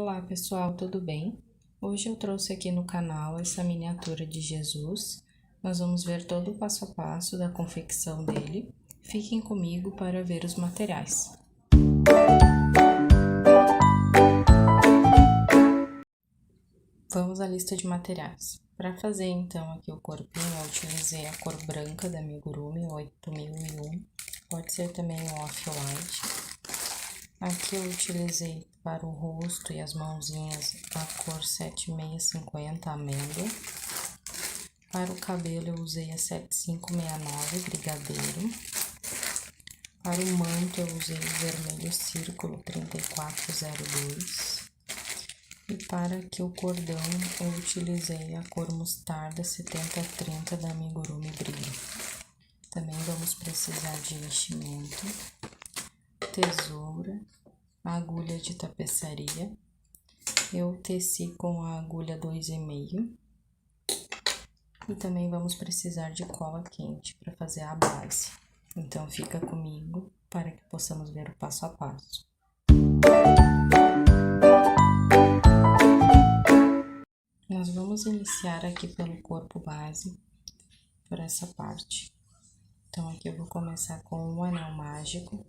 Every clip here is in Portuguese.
Olá pessoal, tudo bem? Hoje eu trouxe aqui no canal essa miniatura de Jesus. Nós vamos ver todo o passo a passo da confecção dele. Fiquem comigo para ver os materiais. Vamos à lista de materiais. Para fazer então aqui o corpinho, eu utilizei a cor branca da Amigurumi 8001. Pode ser também o Off-White. Aqui eu utilizei para o rosto e as mãozinhas a cor 7650 amêndoa. Para o cabelo eu usei a 7569 brigadeiro. Para o manto eu usei o vermelho círculo 3402. E para aqui o cordão eu utilizei a cor mostarda 7030 da Amigurumi Brilho. Também vamos precisar de enchimento, tesoura, agulha de tapeçaria. Eu teci com a agulha 2,5. E também vamos precisar de cola quente para fazer a base. Então fica comigo para que possamos ver o passo a passo. Nós vamos iniciar aqui pelo corpo base, por essa parte. Então aqui eu vou começar com um anel mágico.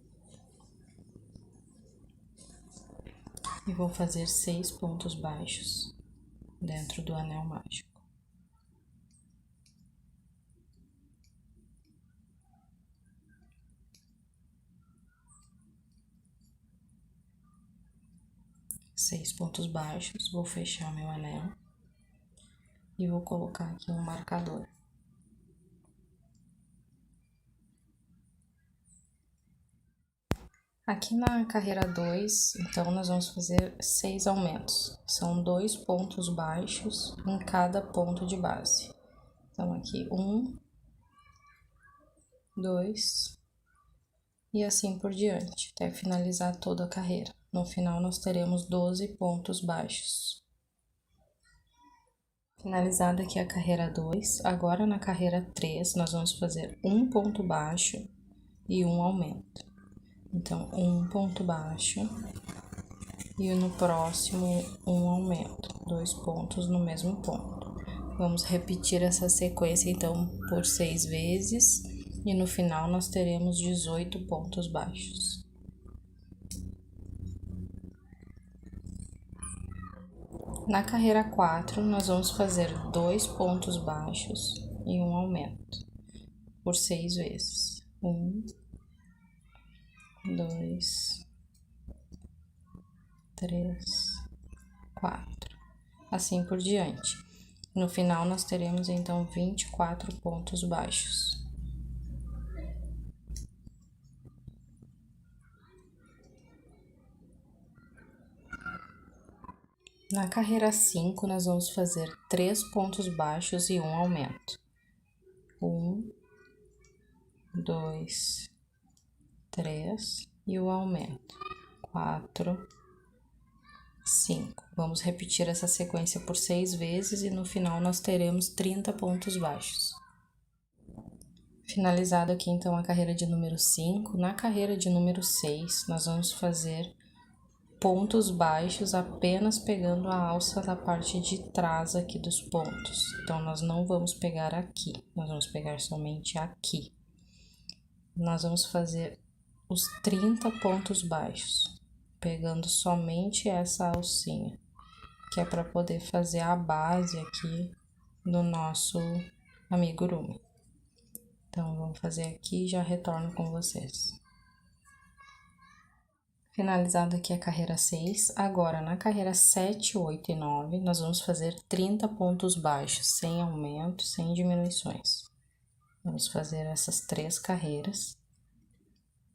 E vou fazer 6 pontos baixos dentro do anel mágico. Seis pontos baixos, vou fechar meu anel e vou colocar aqui um marcador. Aqui na carreira 2, então, nós vamos fazer 6 aumentos. São 2 pontos baixos em cada ponto de base. Então, aqui 1, 2 e assim por diante, até finalizar toda a carreira. No final, nós teremos 12 pontos baixos. Finalizada aqui a carreira 2, agora na carreira 3, nós vamos fazer um ponto baixo e um aumento. Então, um ponto baixo e no próximo um aumento, 2 pontos no mesmo ponto. Vamos repetir essa sequência, então, por 6 vezes e no final nós teremos 18 pontos baixos. Na carreira 4, nós vamos fazer 2 pontos baixos e um aumento, por 6 vezes. 1, 2, 3, 4, assim por diante. No final, nós teremos, então, 24 pontos baixos. Na carreira 5, nós vamos fazer 3 pontos baixos e um aumento. 1, 2, 3 e o aumento. 4, 5. Vamos repetir essa sequência por 6 vezes e no final nós teremos 30 pontos baixos. Finalizado aqui então a carreira de número 5, na carreira de número 6 nós vamos fazer pontos baixos apenas pegando a alça da parte de trás aqui dos pontos. Então, nós não vamos pegar aqui, nós vamos pegar somente aqui. Nós vamos fazer os 30 pontos baixos, pegando somente essa alcinha, que é para poder fazer a base aqui do nosso amigurumi. Então, vamos fazer aqui e já retorno com vocês. Finalizada aqui a carreira 6, agora na carreira 7, 8 e 9, nós vamos fazer 30 pontos baixos, sem aumento, sem diminuições. Vamos fazer essas 3 carreiras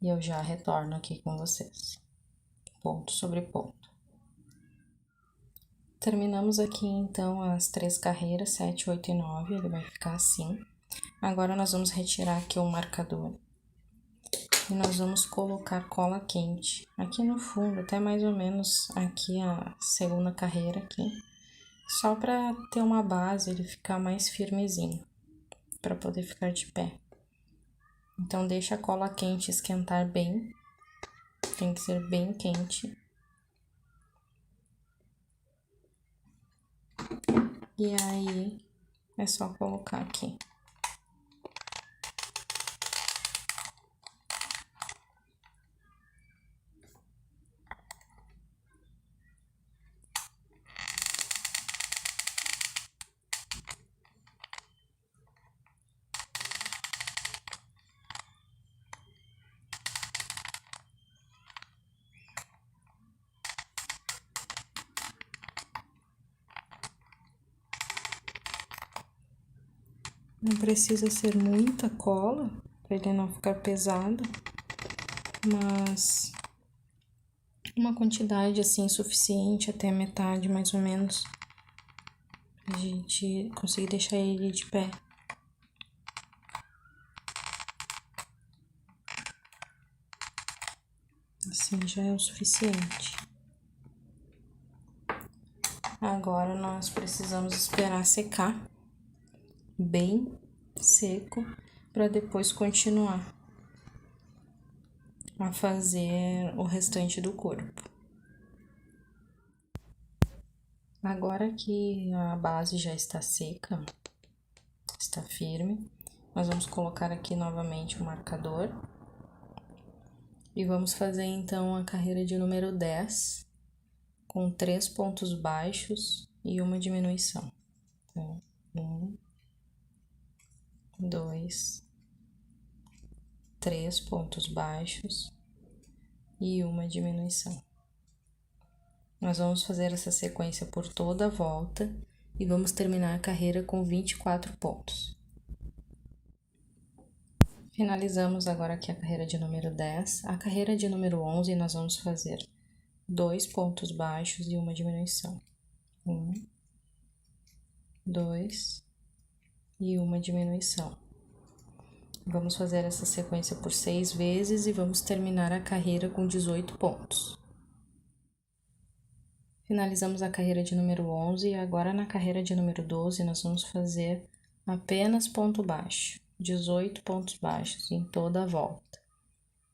e eu já retorno aqui com vocês, ponto sobre ponto. Terminamos aqui então as 3 carreiras, 7, 8 e 9, ele vai ficar assim. Agora nós vamos retirar aqui o marcador. E nós vamos colocar cola quente aqui no fundo, até mais ou menos aqui a segunda carreira aqui. Só para ter uma base, ele ficar mais firmezinho, para poder ficar de pé. Então, deixa a cola quente esquentar bem, tem que ser bem quente. E aí, é só colocar aqui. Não precisa ser muita cola, para ele não ficar pesado, mas uma quantidade assim suficiente, até metade mais ou menos, pra gente conseguir deixar ele de pé. Assim já é o suficiente. Agora nós precisamos esperar secar bem seco para depois continuar a fazer o restante do corpo. Agora que a base já está seca, está firme, nós vamos colocar aqui novamente o marcador e vamos fazer então a carreira de número 10 com 3 pontos baixos e uma diminuição. Então, 1, 2, 3 pontos baixos e uma diminuição. Nós vamos fazer essa sequência por toda a volta e vamos terminar a carreira com 24 pontos. Finalizamos agora aqui a carreira de número 10. A carreira de número 11 nós vamos fazer 2 pontos baixos e uma diminuição. 1, 2 e uma diminuição. Vamos fazer essa sequência por 6 vezes e vamos terminar a carreira com 18 pontos. Finalizamos a carreira de número 11 e agora na carreira de número 12 nós vamos fazer apenas ponto baixo, 18 pontos baixos em toda a volta.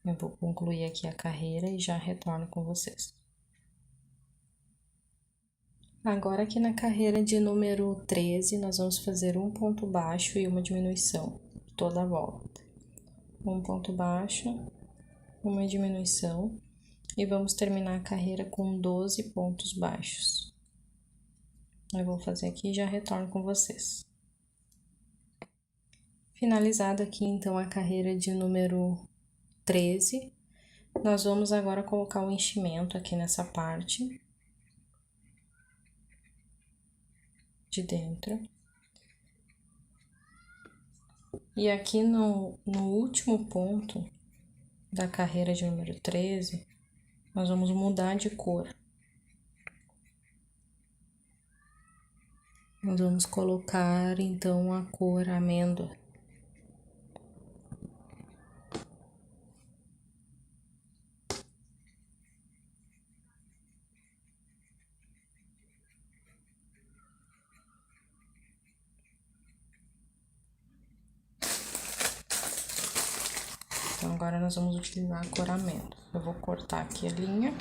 Eu vou concluir aqui a carreira e já retorno com vocês. Agora aqui na carreira de número 13 nós vamos fazer um ponto baixo e uma diminuição toda a volta. Um ponto baixo, uma diminuição e vamos terminar a carreira com 12 pontos baixos. Eu vou fazer aqui e já retorno com vocês. Finalizado aqui então a carreira de número 13, nós vamos agora colocar o enchimento aqui nessa parte de dentro. E aqui no último ponto da carreira de número 13, nós vamos mudar de cor. Nós vamos colocar, então, a cor amêndoa. Então, agora nós vamos utilizar a cor amêndoa. Eu vou cortar aqui a linha.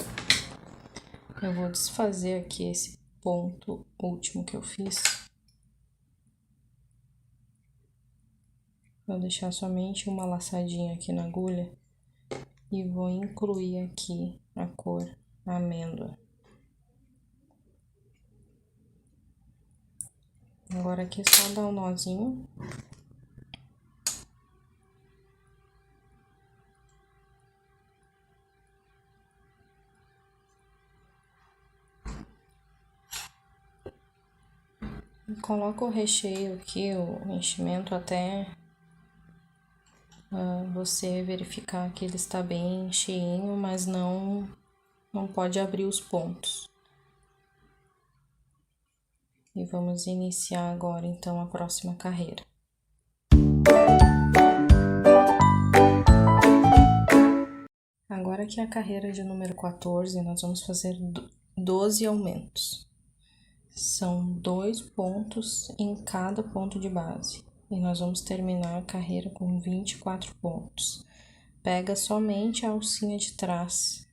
Eu vou desfazer aqui esse ponto último que eu fiz. Vou deixar somente uma laçadinha aqui na agulha e vou incluir aqui a cor amêndoa. Agora aqui é só dar um nozinho. Coloca o recheio aqui, o enchimento, até você verificar que ele está bem cheinho, mas não pode abrir os pontos. E vamos iniciar agora, então, a próxima carreira. Agora que é a carreira de número 14, nós vamos fazer 12 aumentos. São 2 pontos em cada ponto de base. E nós vamos terminar a carreira com 24 pontos. Pega somente a alcinha de trás,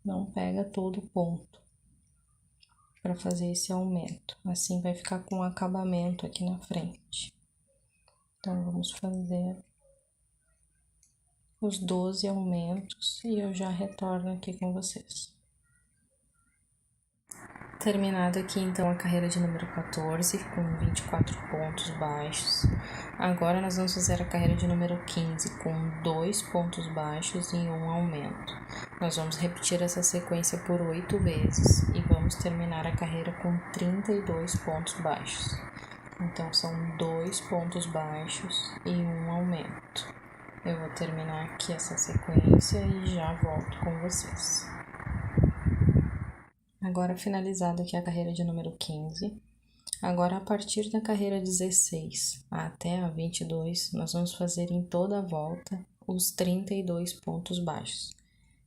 não pega todo o ponto, para fazer esse aumento. Assim vai ficar com um acabamento aqui na frente. Então, vamos fazer os 12 aumentos e eu já retorno aqui com vocês. Terminado aqui, então, a carreira de número 14, com 24 pontos baixos. Agora, nós vamos fazer a carreira de número 15, com 2 pontos baixos e um aumento. Nós vamos repetir essa sequência por 8 vezes e vamos terminar a carreira com 32 pontos baixos. Então, são 2 pontos baixos e um aumento. Eu vou terminar aqui essa sequência e já volto com vocês. Agora, finalizada aqui a carreira de número 15, agora a partir da carreira 16 até a 22, nós vamos fazer em toda a volta os 32 pontos baixos.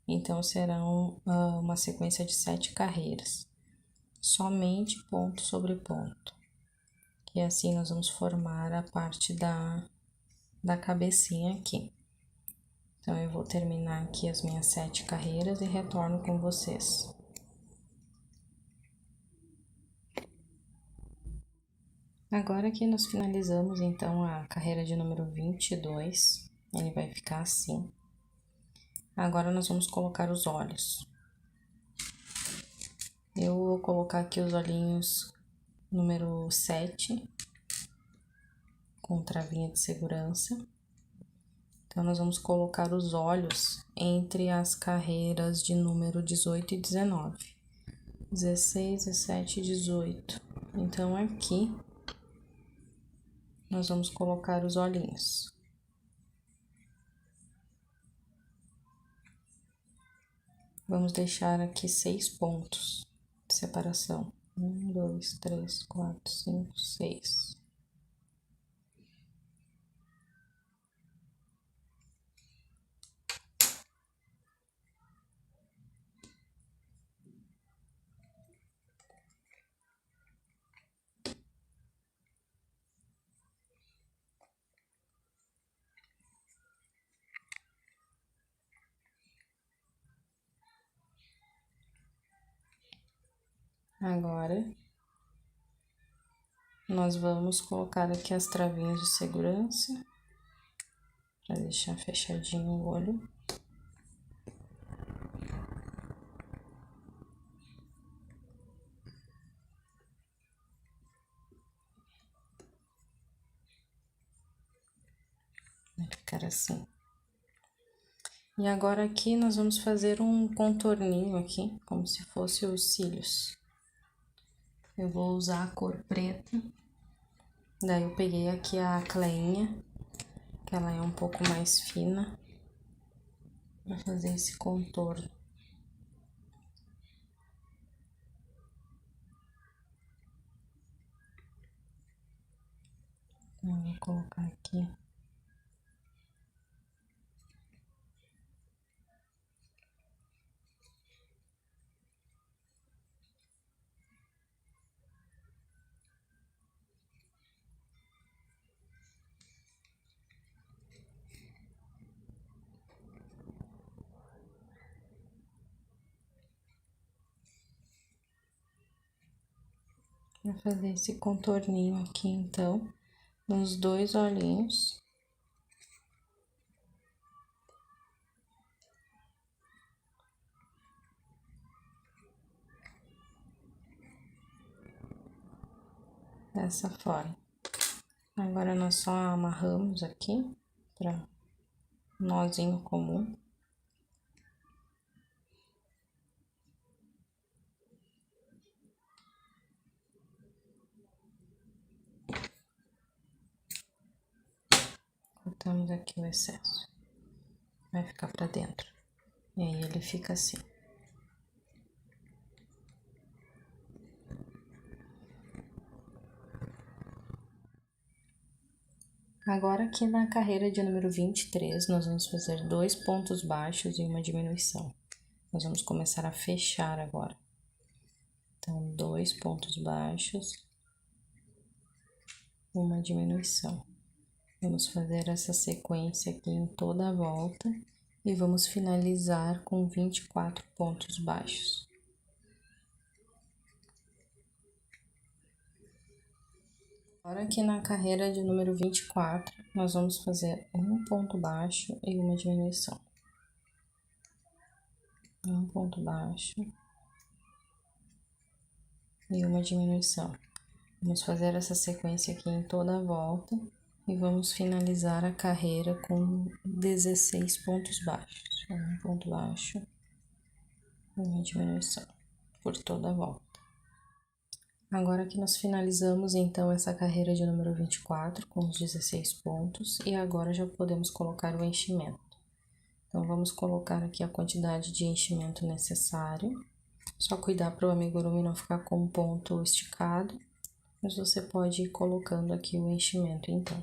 Então, serão uma sequência de 7 carreiras, somente ponto sobre ponto. E assim nós vamos formar a parte da cabecinha aqui. Então, eu vou terminar aqui as minhas 7 carreiras e retorno com vocês. Agora que nós finalizamos, então, a carreira de número 22, ele vai ficar assim. Agora, nós vamos colocar os olhos. Eu vou colocar aqui os olhinhos número 7, com travinha de segurança. Então, nós vamos colocar os olhos entre as carreiras de número 18 e 19. 16, 17 e 18. Então, aqui nós vamos colocar os olhinhos. Vamos deixar aqui 6 pontos de separação. 1, 2, 3, 4, 5, 6. Agora, nós vamos colocar aqui as travinhas de segurança, para deixar fechadinho o olho. Vai ficar assim. E agora aqui nós vamos fazer um contorninho aqui, como se fosse os cílios. Eu vou usar a cor preta. Daí eu peguei aqui a cleinha, que ela é um pouco mais fina, para fazer esse contorno. Então, eu vou colocar aqui. Vou fazer esse contorninho aqui, então, nos 2 olhinhos. Dessa forma. Agora, nós só amarramos aqui, para nozinho comum. Cortamos aqui o excesso. Vai ficar pra dentro. E aí, ele fica assim. Agora, aqui na carreira de número 23, nós vamos fazer 2 pontos baixos e uma diminuição. Nós vamos começar a fechar agora. Então, 2 pontos baixos, uma diminuição. Vamos fazer essa sequência aqui em toda a volta e vamos finalizar com 24 pontos baixos. Agora aqui na carreira de número 24, nós vamos fazer um ponto baixo e uma diminuição. Um ponto baixo e uma diminuição. Vamos fazer essa sequência aqui em toda a volta e vamos finalizar a carreira com 16 pontos baixos. Um ponto baixo e uma diminuição por toda a volta. Agora que nós finalizamos então essa carreira de número 24 com os 16 pontos e agora já podemos colocar o enchimento. Então, vamos colocar aqui a quantidade de enchimento necessário. Só cuidar para o amigurumi não ficar com um ponto esticado, mas você pode ir colocando aqui o enchimento então.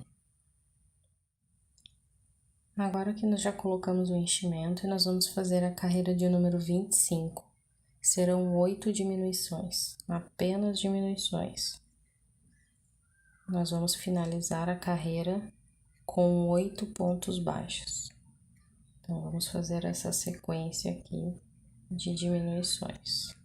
Agora que nós já colocamos o enchimento, nós vamos fazer a carreira de número 25. Serão 8 diminuições, apenas diminuições. Nós vamos finalizar a carreira com 8 pontos baixos. Então, vamos fazer essa sequência aqui de diminuições.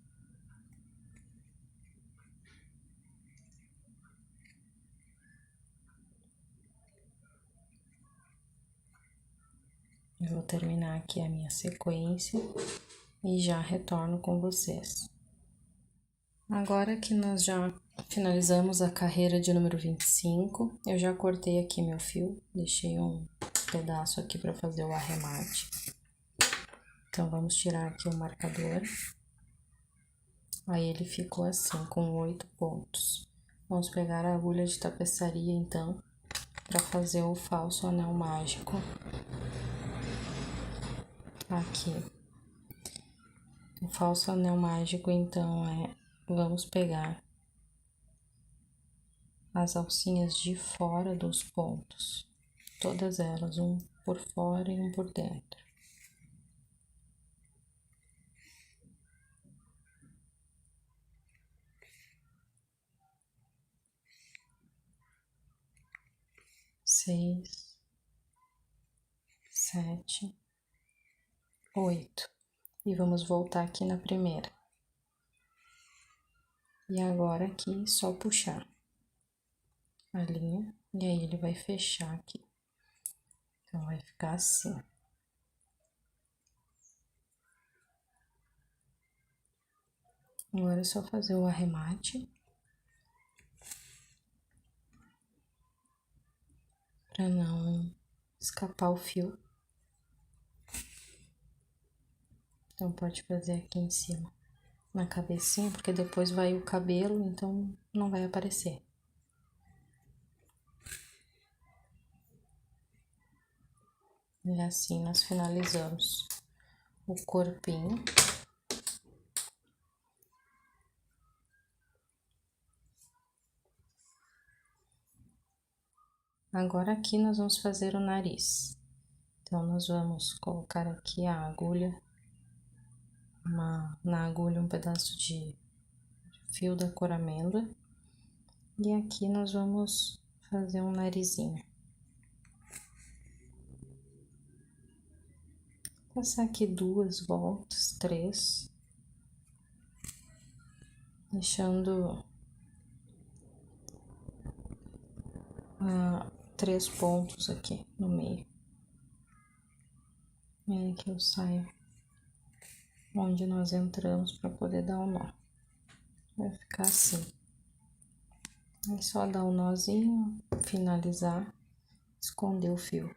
Eu vou terminar aqui a minha sequência e já retorno com vocês. Agora que nós já finalizamos a carreira de número 25, eu já cortei aqui meu fio, deixei um pedaço aqui para fazer o arremate. Então, vamos tirar aqui o marcador. Aí, ele ficou assim, com 8 pontos. Vamos pegar a agulha de tapeçaria, então, para fazer o falso anel mágico. Aqui. O falso anel mágico, então, vamos pegar as alcinhas de fora dos pontos, todas elas, um por fora e um por dentro. Seis, 7, 8. E vamos voltar aqui na primeira. E agora aqui, só puxar a linha, e aí ele vai fechar aqui. Então, vai ficar assim. Agora é só fazer o arremate. Para não escapar o fio. Então, pode fazer aqui em cima, na cabecinha, porque depois vai o cabelo, então não vai aparecer. E assim nós finalizamos o corpinho. Agora aqui nós vamos fazer o nariz. Então, nós vamos colocar aqui a agulha, na agulha um pedaço de fio da cor amêndoa. E aqui nós vamos fazer um narizinho. Passar aqui 2 voltas, 3, deixando 3 pontos aqui no meio. E aí que eu saio onde nós entramos para poder dar o nó. Vai ficar assim. É só dar o nozinho, finalizar, esconder o fio.